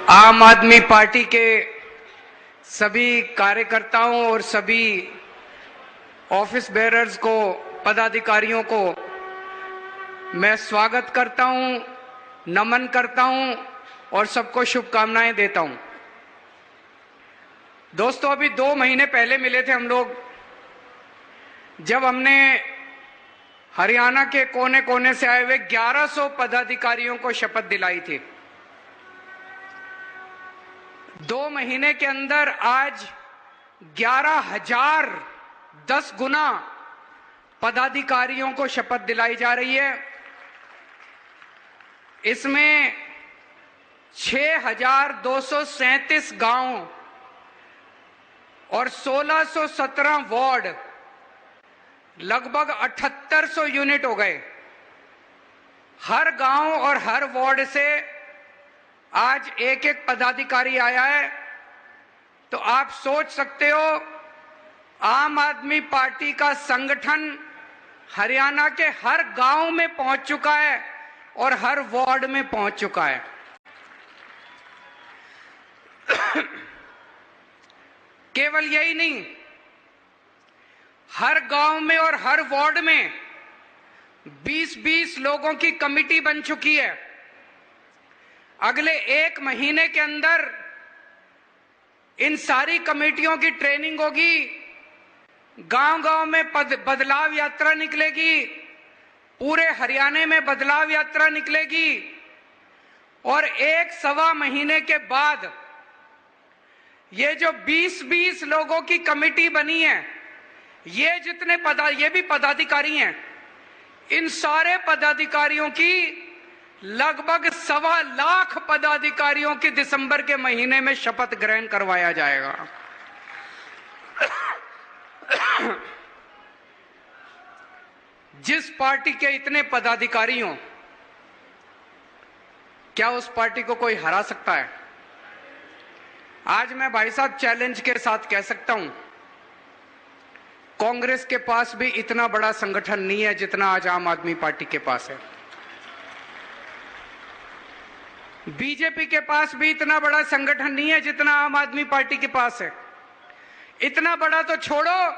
आम आदमी पार्टी के सभी कार्यकर्ताओं और सभी ऑफिस बेयरर्स को, पदाधिकारियों को मैं स्वागत करता हूं, नमन करता हूं और सबको शुभकामनाएं देता हूं। दोस्तों, अभी 2 महीने पहले मिले थे हम लोग, जब हमने हरियाणा के कोने कोने से आए हुए 1100 पदाधिकारियों को शपथ दिलाई थी। 2 महीने के अंदर आज 11,000 10 गुना पदाधिकारियों को शपथ दिलाई जा रही है। इसमें 6,237 गांव और 1,617 वार्ड, लगभग 7,800 यूनिट हो गए। हर गांव और हर वार्ड से आज एक एक पदाधिकारी आया है। तो आप सोच सकते हो, आम आदमी पार्टी का संगठन हरियाणा के हर गांव में पहुंच चुका है और हर वार्ड में पहुंच चुका है। केवल यही नहीं, हर गांव में और हर वार्ड में 20-20 लोगों की कमेटी बन चुकी है। अगले 1 महीने के अंदर इन सारी कमेटियों की ट्रेनिंग होगी, गांव-गांव में बदलाव यात्रा निकलेगी, पूरे हरियाणा में बदलाव यात्रा निकलेगी और 1-1.25 महीने के बाद ये जो 20-20 लोगों की कमेटी बनी है, ये भी पदाधिकारी हैं, इन सारे पदाधिकारियों की लगभग 1.25 लाख पदाधिकारियों की दिसंबर के महीने में शपथ ग्रहण करवाया जाएगा। जिस पार्टी के इतने पदाधिकारी हों, क्या उस पार्टी को कोई हरा सकता है? आज मैं भाई साहब चैलेंज के साथ कह सकता हूं, कांग्रेस के पास भी इतना बड़ा संगठन नहीं है जितना आज आम आदमी पार्टी के पास है। बीजेपी के पास भी इतना बड़ा संगठन नहीं है जितना आम आदमी पार्टी के पास है। इतना बड़ा तो छोड़ो,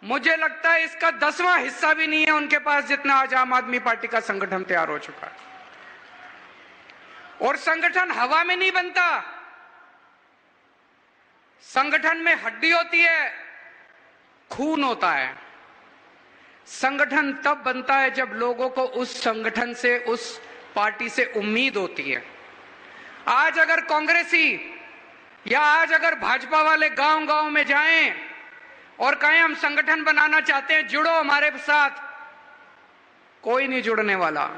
मुझे लगता है इसका 10वां हिस्सा भी नहीं है उनके पास जितना आज आम आदमी पार्टी का संगठन तैयार हो चुका है। और संगठन हवा में नहीं बनता, संगठन में हड्डी होती है, खून होता है। संगठन तब बनता है जब लोगों को उस संगठन से, उस पार्टी से उम्मीद होती है। आज अगर कांग्रेसी या आज अगर भाजपा वाले गांव-गांव में जाएं और कहें हम संगठन बनाना चाहते हैं, जुड़ो हमारे साथ, कोई नहीं जुड़ने वाला।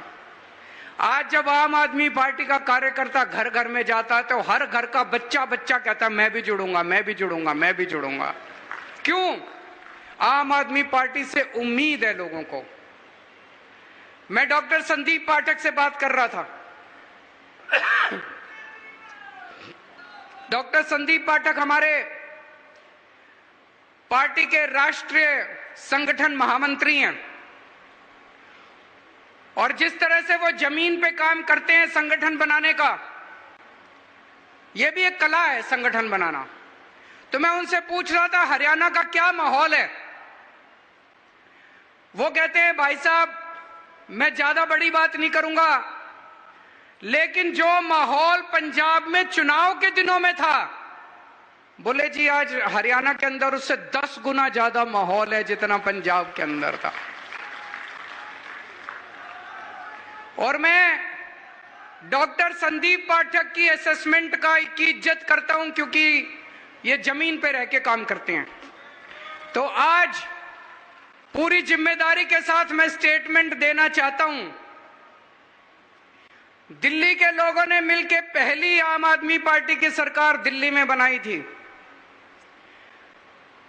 आज जब आम आदमी पार्टी का कार्यकर्ता घर घर में जाता है तो हर घर का बच्चा कहता है मैं भी जुड़ूंगा, मैं भी जुड़ूंगा, मैं भी जुड़ूंगा। क्यों? आम आदमी पार्टी से उम्मीद है लोगों को। मैं डॉक्टर संदीप पाठक से बात कर रहा था। डॉक्टर संदीप पाठक हमारे पार्टी के राष्ट्रीय संगठन महामंत्री हैं और जिस तरह से वो जमीन पे काम करते हैं संगठन बनाने का, ये भी एक कला है संगठन बनाना। तो मैं उनसे पूछ रहा था हरियाणा का क्या माहौल है। वो कहते हैं भाई साहब, मैं ज्यादा बड़ी बात नहीं करूंगा, लेकिन जो माहौल पंजाब में चुनाव के दिनों में था, बोले जी आज हरियाणा के अंदर उससे 10 गुना ज्यादा माहौल है जितना पंजाब के अंदर था। और मैं डॉक्टर संदीप पाठक की असेसमेंट की इज्जत करता हूं, क्योंकि ये जमीन पे रह के काम करते हैं। तो आज पूरी जिम्मेदारी के साथ मैं स्टेटमेंट देना चाहता हूं। दिल्ली के लोगों ने मिलकर पहली आम आदमी पार्टी की सरकार दिल्ली में बनाई थी।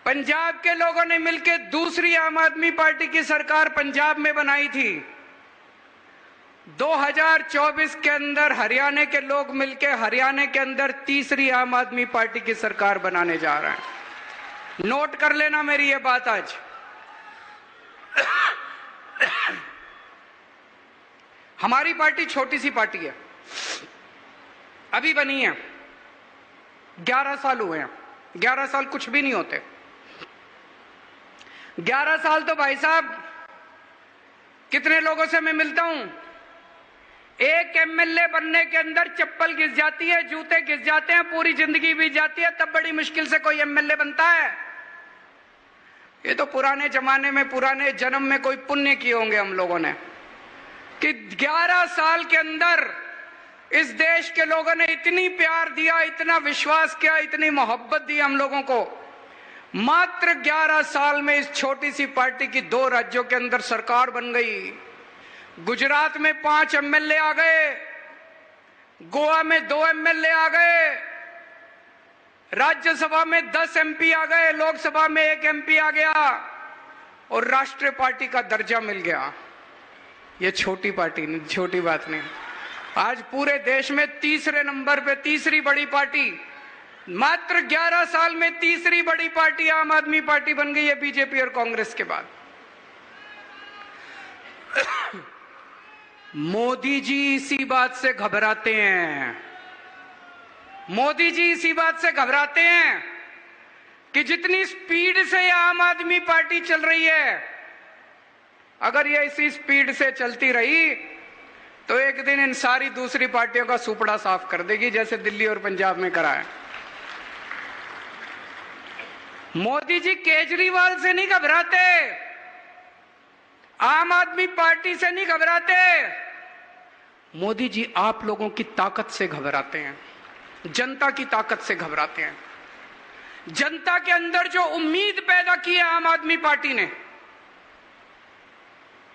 पंजाब के लोगों ने मिलकर दूसरी आम आदमी पार्टी की सरकार पंजाब में बनाई थी। 2024 के अंदर हरियाणा के लोग मिलकर हरियाणा के अंदर तीसरी आम आदमी पार्टी की सरकार बनाने जा रहे हैं। नोट कर लेना मेरी ये बात आज। हमारी पार्टी छोटी सी पार्टी है। अभी बनी है, 11 साल हुए हैं। 11 साल कुछ भी नहीं होते। 11 साल तो भाई साहब, कितने लोगों से मैं मिलता हूं, एक एमएलए बनने के अंदर चप्पल घिस जाती है, जूते घिस जाते हैं, पूरी जिंदगी बीत जाती है, तब बड़ी मुश्किल से कोई एमएलए बनता है। ये तो पुराने जमाने में, पुराने जन्म में कोई पुण्य किए होंगे हम लोगों ने, कि 11 साल के अंदर इस देश के लोगों ने इतनी प्यार दिया, इतना विश्वास किया, इतनी मोहब्बत दी हम लोगों को। मात्र 11 साल में इस छोटी सी पार्टी की 2 राज्यों के अंदर सरकार बन गई। गुजरात में 5 एमएलए आ गए, गोवा में 2 एमएलए आ गए, राज्यसभा में 10 एमपी आ गए, लोकसभा में 1 एमपी आ गया और राष्ट्रीय पार्टी का दर्जा मिल गया। ये छोटी पार्टी नहीं, छोटी बात नहीं। आज पूरे देश में तीसरे नंबर पे तीसरी बड़ी पार्टी, मात्र 11 साल में तीसरी बड़ी पार्टी आम आदमी पार्टी बन गई है बीजेपी और कांग्रेस के बाद। मोदी जी इसी बात से घबराते हैं, मोदी जी इसी बात से घबराते हैं कि जितनी स्पीड से आम आदमी पार्टी चल रही है, अगर ये इसी स्पीड से चलती रही तो एक दिन इन सारी दूसरी पार्टियों का सुपड़ा साफ कर देगी, जैसे दिल्ली और पंजाब में करा है। मोदी जी केजरीवाल से नहीं घबराते, आम आदमी पार्टी से नहीं घबराते, मोदी जी आप लोगों की ताकत से घबराते हैं, जनता की ताकत से घबराते हैं। जनता के अंदर जो उम्मीद पैदा की है आम आदमी पार्टी ने,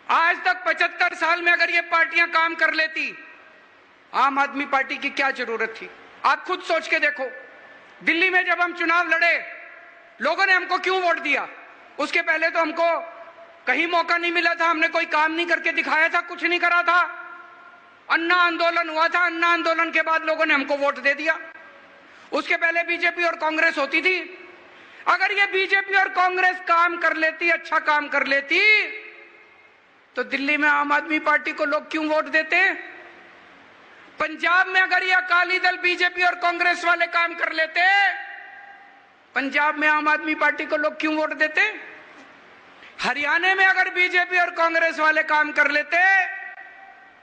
आज तक 75 साल में अगर ये पार्टियां काम कर लेती, आम आदमी पार्टी की क्या जरूरत थी? आप खुद सोच के देखो, दिल्ली में जब हम चुनाव लड़े, लोगों ने हमको क्यों वोट दिया? उसके पहले तो हमको कहीं मौका नहीं मिला था, हमने कोई काम नहीं करके दिखाया था, कुछ नहीं करा था। अन्ना आंदोलन हुआ था, अन्ना आंदोलन के बाद लोगों ने हमको वोट दे दिया। उसके पहले बीजेपी और कांग्रेस होती थी। अगर ये बीजेपी और कांग्रेस काम कर लेती, अच्छा काम कर लेती, तो दिल्ली में आम आदमी पार्टी को लोग क्यों वोट देते? पंजाब में अगर ये अकाली दल, बीजेपी और कांग्रेस वाले काम कर लेते, पंजाब में आम आदमी पार्टी को लोग क्यों वोट देते? हरियाणा में अगर बीजेपी और कांग्रेस वाले काम कर लेते,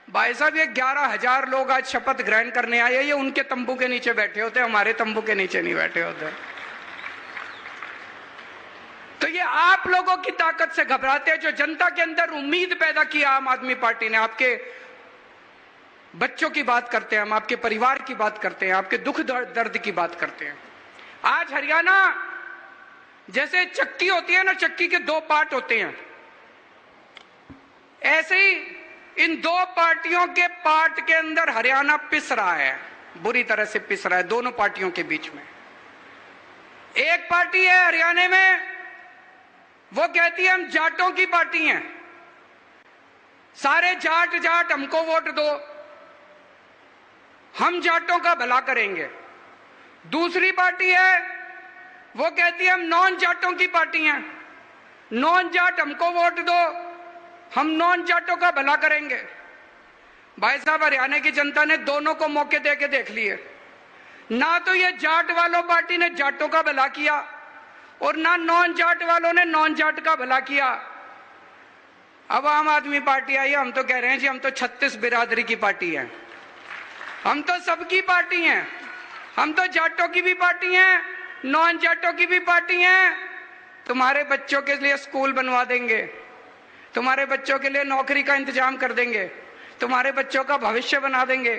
भाई साहब ये 11,000 लोग आज शपथ ग्रहण करने आए, ये उनके तंबू के नीचे बैठे होते, हमारे तंबू के नीचे नहीं बैठे होते। तो ये आप लोगों की ताकत से घबराते हैं, जो जनता के अंदर उम्मीद पैदा की आम आदमी पार्टी ने। आपके बच्चों की बात करते हैं हम, आपके परिवार की बात करते हैं, आपके दुख दर्द की बात करते हैं। आज हरियाणा जैसे चक्की होती है ना, चक्की के 2 पार्ट होते हैं, ऐसे ही इन 2 पार्टियों के पार्ट के अंदर हरियाणा पिस रहा है, बुरी तरह से पिस रहा है दोनों पार्टियों के बीच में। एक पार्टी है हरियाणा में, वो कहती है हम जाटों की पार्टी हैं, सारे जाट जाट हमको वोट दो, हम जाटों का भला करेंगे। दूसरी पार्टी है, वो कहती है हम नॉन जाटों की पार्टी हैं, नॉन जाट हमको वोट दो, हम नॉन जाटों का भला करेंगे। भाई साहब हरियाणा की जनता ने दोनों को मौके दे के देख लिए, ना तो ये जाट वालों पार्टी ने जाटों का भला किया और ना नॉन जाट वालों ने नॉन जाट का भला किया। अब आम आदमी पार्टी आई है, हम तो कह रहे हैं जी हम तो 36 बिरादरी की पार्टी है, हम तो सबकी पार्टी हैं, हम तो जाटों की भी पार्टी हैं, नॉन जाटों की भी पार्टी हैं। तुम्हारे बच्चों के लिए स्कूल बनवा देंगे, तुम्हारे बच्चों के लिए नौकरी का इंतजाम कर देंगे, तुम्हारे बच्चों का भविष्य बना देंगे,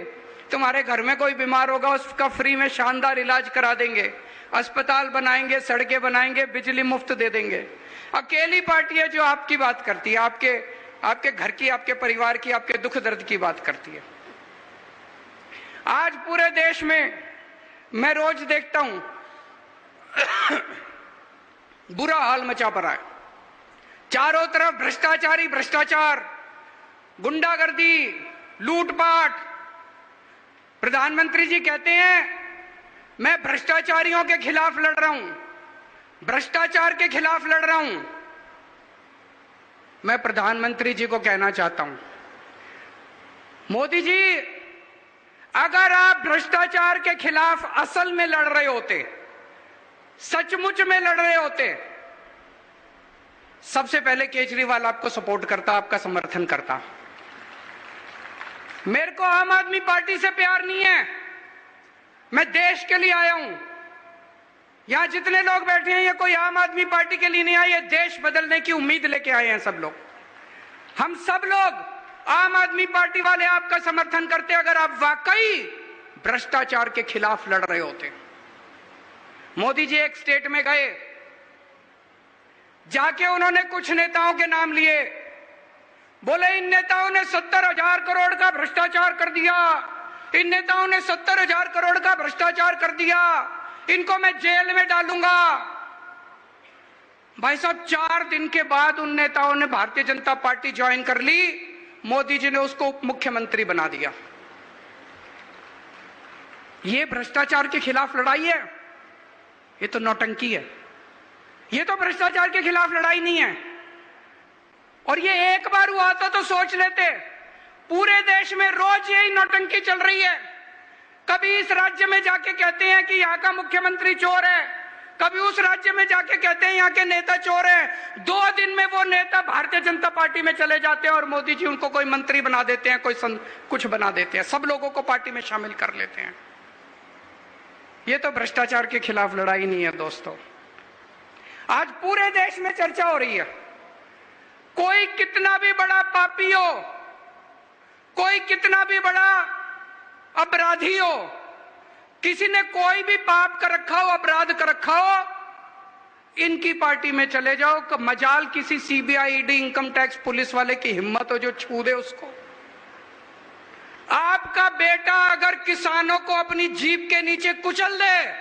तुम्हारे घर में कोई बीमार होगा उसका फ्री में शानदार इलाज करा देंगे, अस्पताल बनाएंगे, सड़कें बनाएंगे, बिजली मुफ्त दे देंगे। अकेली पार्टी है जो आपकी बात करती है, आपके घर की, आपके परिवार की, आपके दुख दर्द की बात करती है। आज पूरे देश में मैं रोज देखता हूं बुरा हाल मचा पड़ा है, चारों तरफ भ्रष्टाचारी भ्रष्टाचार, गुंडागर्दी, लूटपाट। प्रधानमंत्री जी कहते हैं मैं भ्रष्टाचारियों के खिलाफ लड़ रहा हूं, भ्रष्टाचार के खिलाफ लड़ रहा हूं। मैं प्रधानमंत्री जी को कहना चाहता हूं, मोदी जी अगर आप भ्रष्टाचार के खिलाफ असल में लड़ रहे होते, सचमुच में लड़ रहे होते, सबसे पहले केजरीवाल आपको सपोर्ट करता, आपका समर्थन करता। मेरे को आम आदमी पार्टी से प्यार नहीं है, मैं देश के लिए आया हूं। यहां जितने लोग बैठे हैं ये कोई आम आदमी पार्टी के लिए नहीं आए, ये देश बदलने की उम्मीद लेके आए हैं सब लोग। हम सब लोग आम आदमी पार्टी वाले आपका समर्थन करते अगर आप वाकई भ्रष्टाचार के खिलाफ लड़ रहे होते। मोदी जी एक स्टेट में गए, जाके उन्होंने कुछ नेताओं के नाम लिए, बोले इन नेताओं ने 70,000 करोड़ का भ्रष्टाचार कर दिया, इन नेताओं ने 70,000 करोड़ का भ्रष्टाचार कर दिया, इनको मैं जेल में डालूंगा। भाई साहब 4 दिन के बाद उन नेताओं ने भारतीय जनता पार्टी ज्वाइन कर ली, मोदी जी ने उसको उप मुख्यमंत्री बना दिया। ये भ्रष्टाचार के खिलाफ लड़ाई है? ये तो नौटंकी है, ये तो भ्रष्टाचार के खिलाफ लड़ाई नहीं है। और ये एक बार हुआ तो सोच लेते, पूरे देश में रोज यही नौटंकी चल रही है। कभी इस राज्य में जाके कहते हैं कि यहाँ का मुख्यमंत्री चोर है, कभी उस राज्य में जाके कहते हैं यहाँ के नेता चोर हैं। 2 दिन में वो नेता भारतीय जनता पार्टी में चले जाते हैं और मोदी जी उनको कोई मंत्री बना देते हैं, कोई कुछ बना देते हैं, सब लोगों को पार्टी में शामिल कर लेते हैं। ये तो भ्रष्टाचार के खिलाफ लड़ाई नहीं है दोस्तों। आज पूरे देश में चर्चा हो रही है, कोई कितना भी बड़ा पापी हो, कोई कितना भी बड़ा अपराधी हो, किसी ने कोई भी पाप कर रखा हो, अपराध कर रखा हो, इनकी पार्टी में चले जाओ। मजाल किसी CBI, ED, income tax police वाले की हिम्मत हो जो छू दे उसको। आपका बेटा अगर किसानों को अपनी जीप के नीचे कुचल दे,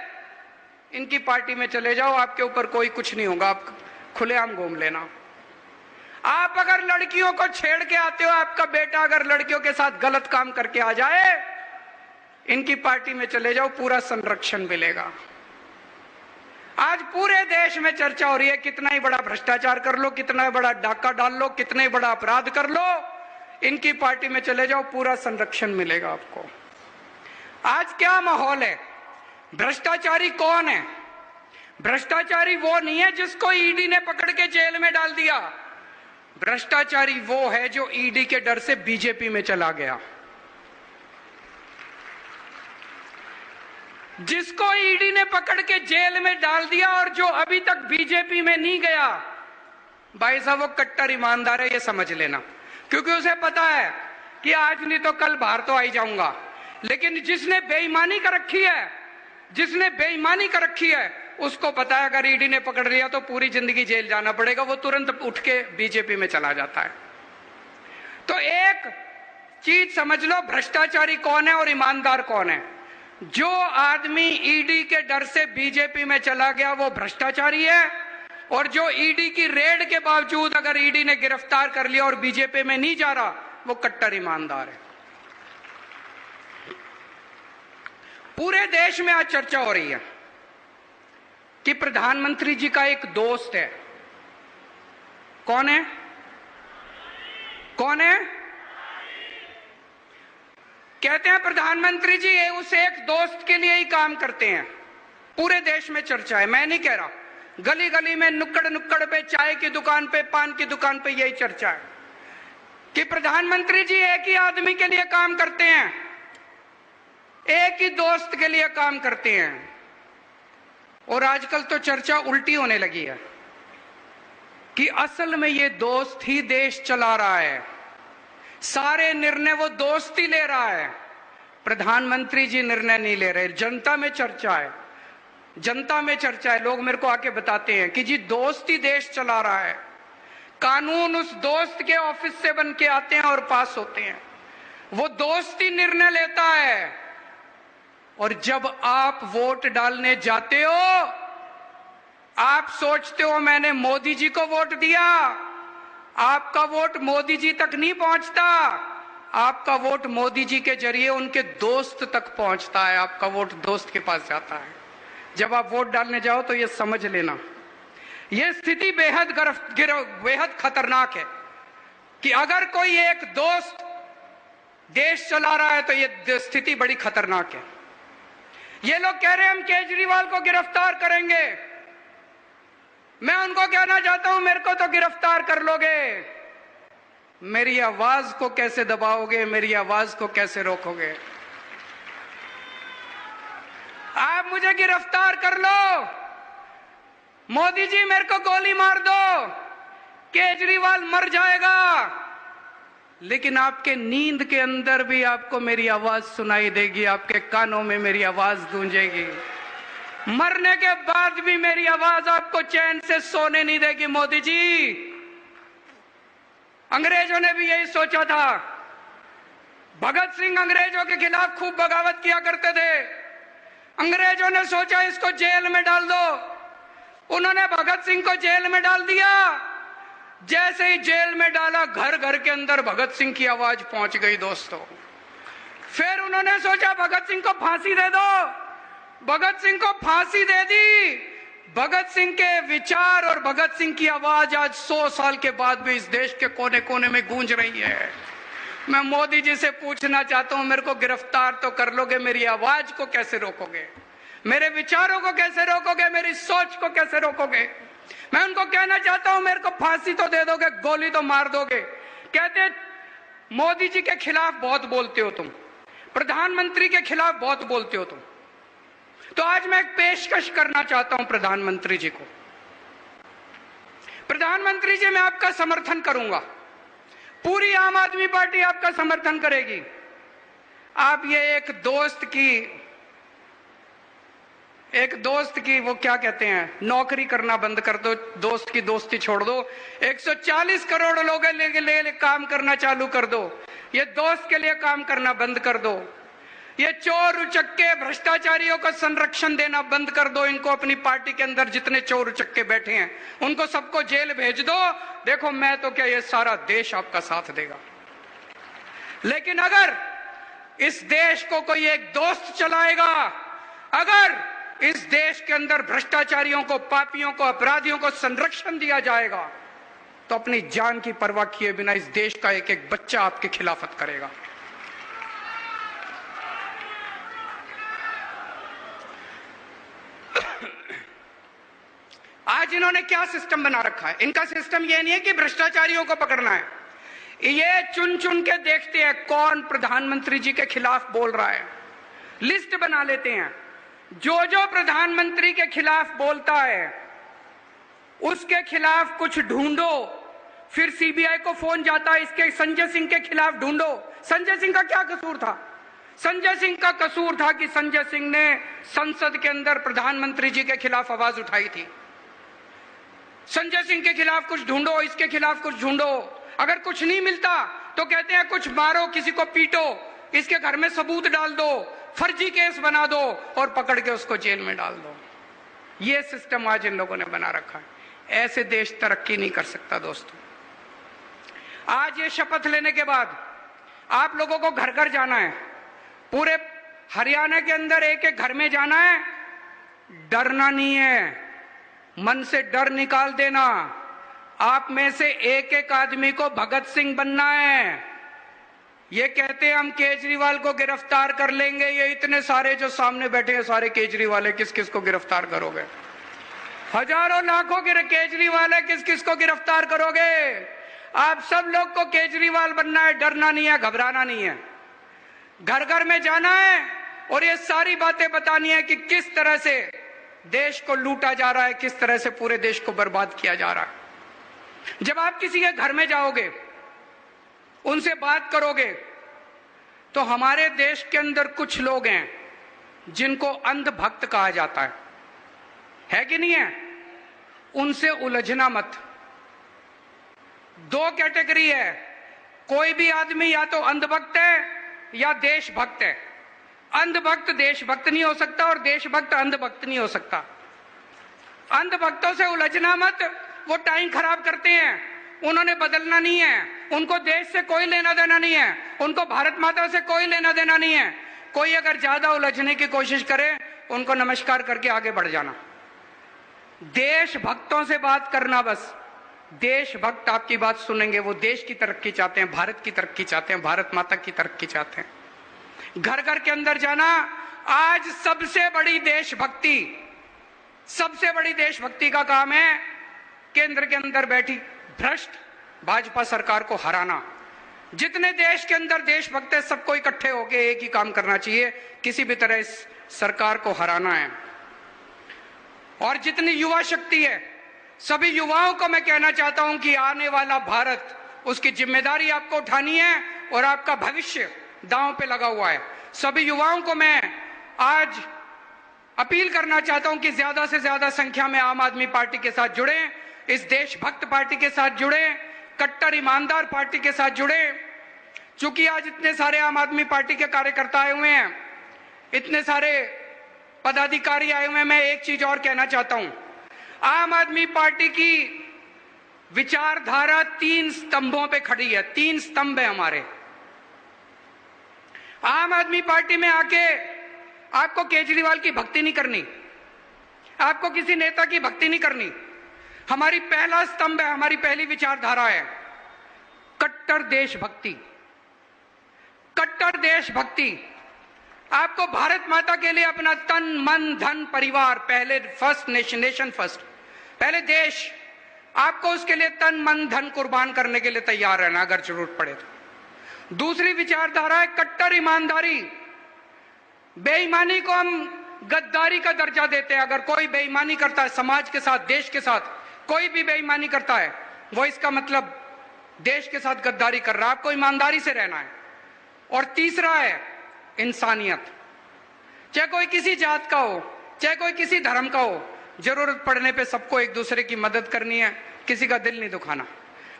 इनकी पार्टी में चले जाओ, आपके ऊपर कोई कुछ नहीं होगा, आप खुलेआम घूम लेना। आप अगर लड़कियों को छेड़ के आते हो, आपका बेटा अगर लड़कियों के साथ गलत काम करके आ जाए, इनकी पार्टी में चले जाओ, पूरा संरक्षण मिलेगा। आज पूरे देश में चर्चा हो रही है, कितना ही बड़ा भ्रष्टाचार कर लो, कितना बड़ा डाका डाल लो, कितना ही बड़ा अपराध कर लो, इनकी पार्टी में चले जाओ, पूरा संरक्षण मिलेगा आपको। आज क्या माहौल है? भ्रष्टाचारी कौन है? भ्रष्टाचारी वो नहीं है जिसको ईडी ने पकड़ के जेल में डाल दिया। भ्रष्टाचारी वो है जो ईडी के डर से बीजेपी में चला गया। जिसको ईडी ने पकड़ के जेल में डाल दिया और जो अभी तक बीजेपी में नहीं गया, भाई साहब वो कट्टर ईमानदार है, ये समझ लेना। क्योंकि उसे पता है कि आज नहीं तो कल बाहर तो आ ही जाऊंगा। लेकिन जिसने बेईमानी कर रखी है, जिसने बेईमानी कर रखी है, उसको पता है अगर ईडी ने पकड़ लिया तो पूरी जिंदगी जेल जाना पड़ेगा, वो तुरंत उठ के बीजेपी में चला जाता है। तो एक चीज समझ लो, भ्रष्टाचारी कौन है और ईमानदार कौन है। जो आदमी ईडी के डर से बीजेपी में चला गया वो भ्रष्टाचारी है, और जो ईडी की रेड के बावजूद अगर ईडी ने गिरफ्तार कर लिया और बीजेपी में नहीं जा रहा, वो कट्टर ईमानदार है। पूरे देश में आज चर्चा हो रही है कि प्रधानमंत्री जी का एक दोस्त है। कौन है? कौन है? कहते हैं प्रधानमंत्री जी ये उस एक दोस्त के लिए ही काम करते हैं। पूरे देश में चर्चा है, मैं नहीं कह रहा, गली गली में, नुक्कड़ नुक्कड़ पे, चाय की दुकान पे, पान की दुकान पे यही चर्चा है कि प्रधानमंत्री जी एक ही आदमी के लिए काम करते हैं, एक ही दोस्त के लिए काम करते हैं। और आजकल तो चर्चा उल्टी होने लगी है कि असल में ये दोस्त ही देश चला रहा है, सारे निर्णय वो दोस्त ही ले रहा है, प्रधानमंत्री जी निर्णय नहीं ले रहे। जनता में चर्चा है, जनता में चर्चा है। लोग मेरे को आके बताते हैं कि जी दोस्त ही देश चला रहा है, कानून उस दोस्त के ऑफिस से बन के आते हैं और पास होते हैं, वो दोस्त ही निर्णय लेता है। और जब आप वोट डालने जाते हो, आप सोचते हो मैंने मोदी जी को वोट दिया, आपका वोट मोदी जी तक नहीं पहुंचता, आपका वोट मोदी जी के जरिए उनके दोस्त तक पहुंचता है, आपका वोट दोस्त के पास जाता है। जब आप वोट डालने जाओ तो ये समझ लेना, ये स्थिति बेहद खतरनाक है कि अगर कोई एक दोस्त देश चला रहा है, तो ये स्थिति बड़ी खतरनाक है। ये लोग कह रहे हैं हम केजरीवाल को गिरफ्तार करेंगे। मैं उनको कहना चाहता हूं, मेरे को तो गिरफ्तार कर लोगे, मेरी आवाज को कैसे दबाओगे, मेरी आवाज को कैसे रोकोगे? आप मुझे गिरफ्तार कर लो, मोदी जी मेरे को गोली मार दो, केजरीवाल मर जाएगा, लेकिन आपके नींद के अंदर भी आपको मेरी आवाज सुनाई देगी, आपके कानों में मेरी आवाज गूंजेगी। मरने के बाद भी मेरी आवाज आपको चैन से सोने नहीं देगी। मोदी जी, अंग्रेजों ने भी यही सोचा था। भगत सिंह अंग्रेजों के खिलाफ खूब बगावत किया करते थे। अंग्रेजों ने सोचा इसको जेल में डाल दो, उन्होंने भगत सिंह को जेल में डाल दिया। जैसे ही जेल में डाला, घर घर के अंदर भगत सिंह की आवाज पहुंच गई दोस्तों। फिर उन्होंने सोचा भगत सिंह को फांसी दे दो, भगत सिंह को फांसी दे दी। भगत सिंह के विचार और भगत सिंह की आवाज आज 100 साल के बाद भी इस देश के कोने कोने में गूंज रही है। मैं मोदी जी से पूछना चाहता हूं, मेरे को गिरफ्तार तो कर लोगे, मेरी आवाज को कैसे रोकोगे? मेरे विचारों को कैसे रोकोगे? मेरी सोच को कैसे रोकोगे? मैं उनको कहना चाहता हूं, मेरे को फांसी तो दे दोगे, गोली तो मार दोगे। कहते मोदी जी के खिलाफ बहुत बोलते हो तुम, प्रधानमंत्री के खिलाफ बहुत बोलते हो तुम। तो आज मैं एक पेशकश करना चाहता हूं प्रधानमंत्री जी को। प्रधानमंत्री जी, मैं आपका समर्थन करूंगा, पूरी आम आदमी पार्टी आपका समर्थन करेगी। आप ये एक दोस्त की वो क्या कहते हैं, नौकरी करना बंद कर दो, दोस्त की दोस्ती छोड़ दो। 140 करोड़ लोगों के लिए काम करना चालू कर दो। ये दोस्त के लिए काम करना बंद कर दो। ये चोर उचक्के भ्रष्टाचारियों को संरक्षण देना बंद कर दो। इनको अपनी पार्टी के अंदर जितने चोर उचक्के बैठे हैं उनको सबको जेल भेज दो। देखो मैं तो क्या, ये सारा देश आपका साथ देगा। लेकिन अगर इस देश को कोई एक दोस्त चलाएगा, अगर इस देश के अंदर भ्रष्टाचारियों को, पापियों को, अपराधियों को संरक्षण दिया जाएगा, तो अपनी जान की परवाह किए बिना इस देश का एक एक बच्चा आपकी खिलाफत करेगा। आज इन्होंने क्या सिस्टम बना रखा है? इनका सिस्टम ये नहीं है कि भ्रष्टाचारियों को पकड़ना है, ये चुन चुन के देखते हैं कौन प्रधानमंत्री जी के खिलाफ बोल रहा है, लिस्ट बना लेते हैं। जो जो प्रधानमंत्री के खिलाफ बोलता है उसके खिलाफ कुछ ढूंढो, फिर सीबीआई को फोन जाता है इसके संजय सिंह के खिलाफ ढूंढो। संजय सिंह का क्या कसूर था? संजय सिंह का कसूर था कि संजय सिंह ने संसद के अंदर प्रधानमंत्री जी के खिलाफ आवाज उठाई थी। संजय सिंह के खिलाफ कुछ ढूंढो, इसके खिलाफ कुछ ढूंढो। अगर कुछ नहीं मिलता तो कहते हैं कुछ मारो, किसी को पीटो, इसके घर में सबूत डाल दो, फर्जी केस बना दो और पकड़ के उसको जेल में डाल दो। ये सिस्टम आज इन लोगों ने बना रखा है। ऐसे देश तरक्की नहीं कर सकता दोस्तों। आज ये शपथ लेने के बाद आप लोगों को घर घर जाना है, पूरे हरियाणा के अंदर एक एक घर में जाना है। डरना नहीं है, मन से डर निकाल देना। आप में से एक एक आदमी को भगत सिंह बनना है। ये कहते हैं हम केजरीवाल को गिरफ्तार कर लेंगे, ये इतने सारे जो सामने बैठे हैं सारे केजरीवाल है, किस किस को गिरफ्तार करोगे? हजारों लाखों केजरीवाल है, किस किस को गिरफ्तार करोगे? आप सब लोग को केजरीवाल बनना है, डरना नहीं है, घबराना नहीं है। घर घर में जाना है और ये सारी बातें बतानी है कि किस तरह से देश को लूटा जा रहा है, किस तरह से पूरे देश को बर्बाद किया जा रहा है। जब आप किसी के घर में जाओगे, उनसे बात करोगे, तो हमारे देश के अंदर कुछ लोग हैं जिनको अंधभक्त कहा जाता है कि नहीं है? उनसे उलझना मत। दो कैटेगरी है, कोई भी आदमी या तो अंधभक्त है या देशभक्त है। अंधभक्त देशभक्त नहीं हो सकता और देशभक्त अंधभक्त नहीं हो सकता। अंधभक्तों से उलझना मत, वो टाइम खराब करते हैं, उन्होंने बदलना नहीं है, उनको देश से कोई लेना देना नहीं है, उनको भारत माता से कोई लेना देना नहीं है। कोई अगर ज्यादा उलझने की कोशिश करे, उनको नमस्कार करके आगे बढ़ जाना। देशभक्तों से बात करना बस, देशभक्त आपकी बात सुनेंगे, वो देश की तरक्की चाहते हैं, भारत की तरक्की चाहते हैं, भारत माता की तरक्की चाहते हैं। घर घर के अंदर जाना, आज सबसे बड़ी देशभक्ति का काम है केंद्र के अंदर बैठी भ्रष्ट भाजपा सरकार को हराना। जितने देश के अंदर देशभक्त है, सबको इकट्ठे होकर एक ही काम करना चाहिए, किसी भी तरह इस सरकार को हराना है। और जितनी युवा शक्ति है, सभी युवाओं को मैं कहना चाहता हूं कि आने वाला भारत, उसकी जिम्मेदारी आपको उठानी है और आपका भविष्य दांव पे लगा हुआ है। सभी युवाओं को मैं आज अपील करना चाहता हूं कि ज्यादा से ज्यादा संख्या में आम आदमी पार्टी के साथ जुड़े, इस देशभक्त पार्टी के साथ जुड़े, कट्टर ईमानदार पार्टी के साथ जुड़े। चूंकि आज इतने सारे आम आदमी पार्टी के कार्यकर्ता आए हुए हैं, इतने सारे पदाधिकारी आए हुए हैं, मैं एक चीज और कहना चाहता हूं। आम आदमी पार्टी की विचारधारा 3 स्तंभों पे खड़ी है, 3 स्तंभ है हमारे। आम आदमी पार्टी में आके आपको केजरीवाल की भक्ति नहीं करनी, आपको किसी नेता की भक्ति नहीं करनी। हमारी पहला स्तंभ है, हमारी पहली विचारधारा है कट्टर देशभक्ति। कट्टर देशभक्ति, आपको भारत माता के लिए अपना तन मन धन परिवार, पहले फर्स्ट नेशन फर्स्ट, पहले देश, आपको उसके लिए तन मन धन कुर्बान करने के लिए तैयार रहना अगर जरूरत पड़े तो। दूसरी विचारधारा है कट्टर ईमानदारी। बेईमानी को हम गद्दारी का दर्जा देते हैं। अगर कोई बेईमानी करता है समाज के साथ, देश के साथ, कोई भी बेईमानी करता है, वो इसका मतलब देश के साथ गद्दारी कर रहा है। आपको ईमानदारी से रहना है। और तीसरा है इंसानियत। चाहे कोई किसी जात का हो, चाहे कोई किसी धर्म का हो, जरूरत पड़ने पे सबको एक दूसरे की मदद करनी है, किसी का दिल नहीं दुखाना।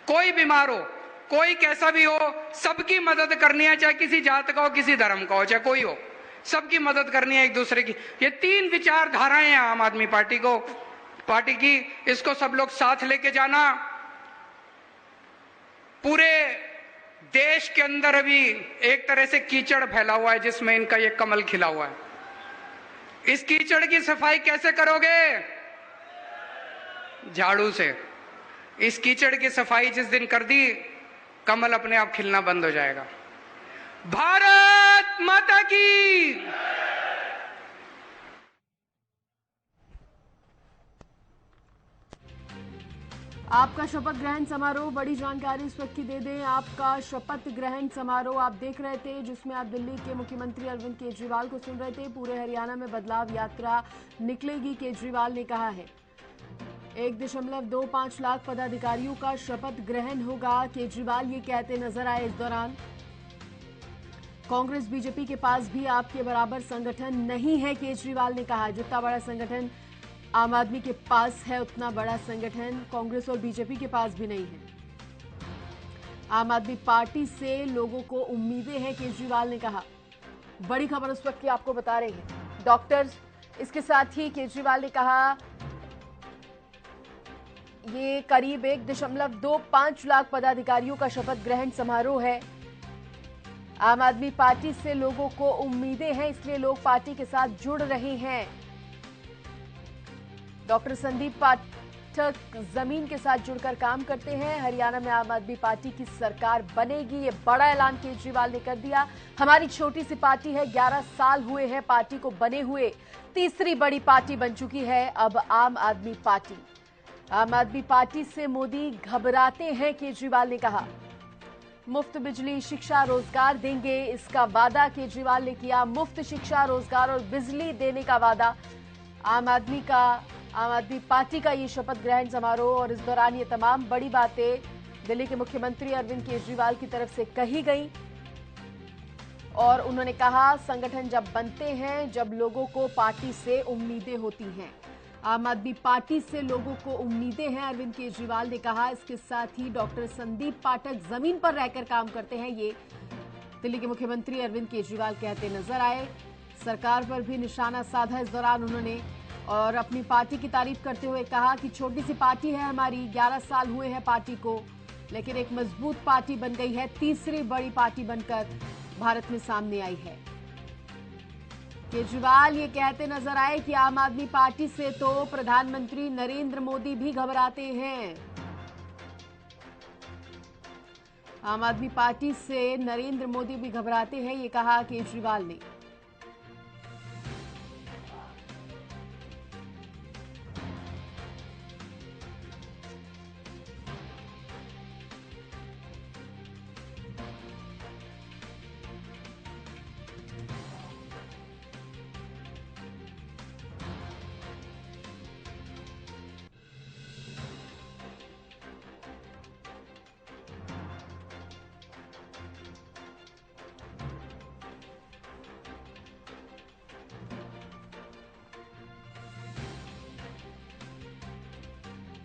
कोई बीमार हो, कोई कैसा भी हो, सबकी मदद करनी है, चाहे किसी जात का हो, किसी धर्म का हो, चाहे कोई हो, सबकी मदद करनी है एक दूसरे की। ये 3 विचारधाराएं हैं आम आदमी पार्टी की। इसको सब लोग साथ लेके जाना। पूरे देश के अंदर अभी एक तरह से कीचड़ फैला हुआ है, जिसमें इनका ये कमल खिला हुआ है। इस कीचड़ की सफाई कैसे करोगे? झाड़ू से। इस कीचड़ की सफाई जिस दिन कर दी, कमल अपने आप खिलना बंद हो जाएगा। भारत माता की। आपका शपथ ग्रहण समारोह, बड़ी जानकारी इस वक्त की दे दें। आपका शपथ ग्रहण समारोह आप देख रहे थे, जिसमें आप दिल्ली के मुख्यमंत्री अरविंद केजरीवाल को सुन रहे थे। पूरे हरियाणा में बदलाव यात्रा निकलेगी, केजरीवाल ने कहा है। 1.25 लाख पदाधिकारियों का शपथ ग्रहण होगा, केजरीवाल ये कहते नजर आए इस दौरान। कांग्रेस बीजेपी के पास भी आपके बराबर संगठन नहीं है, केजरीवाल ने कहा। जितना बड़ा संगठन आम आदमी के पास है, उतना बड़ा संगठन कांग्रेस और बीजेपी के पास भी नहीं है। आम आदमी पार्टी से लोगों को उम्मीदें हैं, केजरीवाल ने कहा। बड़ी खबर उस वक्त की आपको बता रहे हैं डॉक्टर्स। इसके साथ ही केजरीवाल ने कहा ये करीब 1.25 लाख पदाधिकारियों का शपथ ग्रहण समारोह है। आम आदमी पार्टी से लोगों को उम्मीदें हैं, इसलिए लोग पार्टी के साथ जुड़ रहे हैं। डॉक्टर संदीप पाठक जमीन के साथ जुड़कर काम करते हैं। हरियाणा में आम आदमी पार्टी की सरकार बनेगी, ये बड़ा ऐलान केजरीवाल ने कर दिया। हमारी छोटी सी पार्टी है, 11 साल हुए हैं पार्टी को बने हुए, तीसरी बड़ी पार्टी बन चुकी है अब आम आदमी पार्टी। आम आदमी पार्टी से मोदी घबराते हैं, केजरीवाल ने कहा। मुफ्त बिजली, शिक्षा, रोजगार देंगे, इसका वादा केजरीवाल ने किया। मुफ्त शिक्षा, रोजगार और बिजली देने का वादा आम आदमी पार्टी का ये शपथ ग्रहण समारोह। और इस दौरान ये तमाम बड़ी बातें दिल्ली के मुख्यमंत्री अरविंद केजरीवाल की तरफ से कही गई। और उन्होंने कहा संगठन जब बनते हैं, जब लोगों को पार्टी से उम्मीदें होती हैं। आम आदमी पार्टी से लोगों को उम्मीदें हैं, अरविंद केजरीवाल ने कहा। इसके साथ ही डॉक्टर संदीप पाठक जमीन पर रहकर काम करते हैं, ये दिल्ली के मुख्यमंत्री अरविंद केजरीवाल कहते नजर आए। सरकार पर भी निशाना साधा इस दौरान उन्होंने, और अपनी पार्टी की तारीफ करते हुए कहा कि छोटी सी पार्टी है हमारी, 11 साल हुए हैं पार्टी को, लेकिन एक मजबूत पार्टी बन गई है, तीसरी बड़ी पार्टी बनकर भारत में सामने आई है। केजरीवाल ये कहते नजर आए कि आम आदमी पार्टी से तो प्रधानमंत्री नरेंद्र मोदी भी घबराते हैं। आम आदमी पार्टी से नरेंद्र मोदी भी घबराते हैं, ये कहा केजरीवाल ने।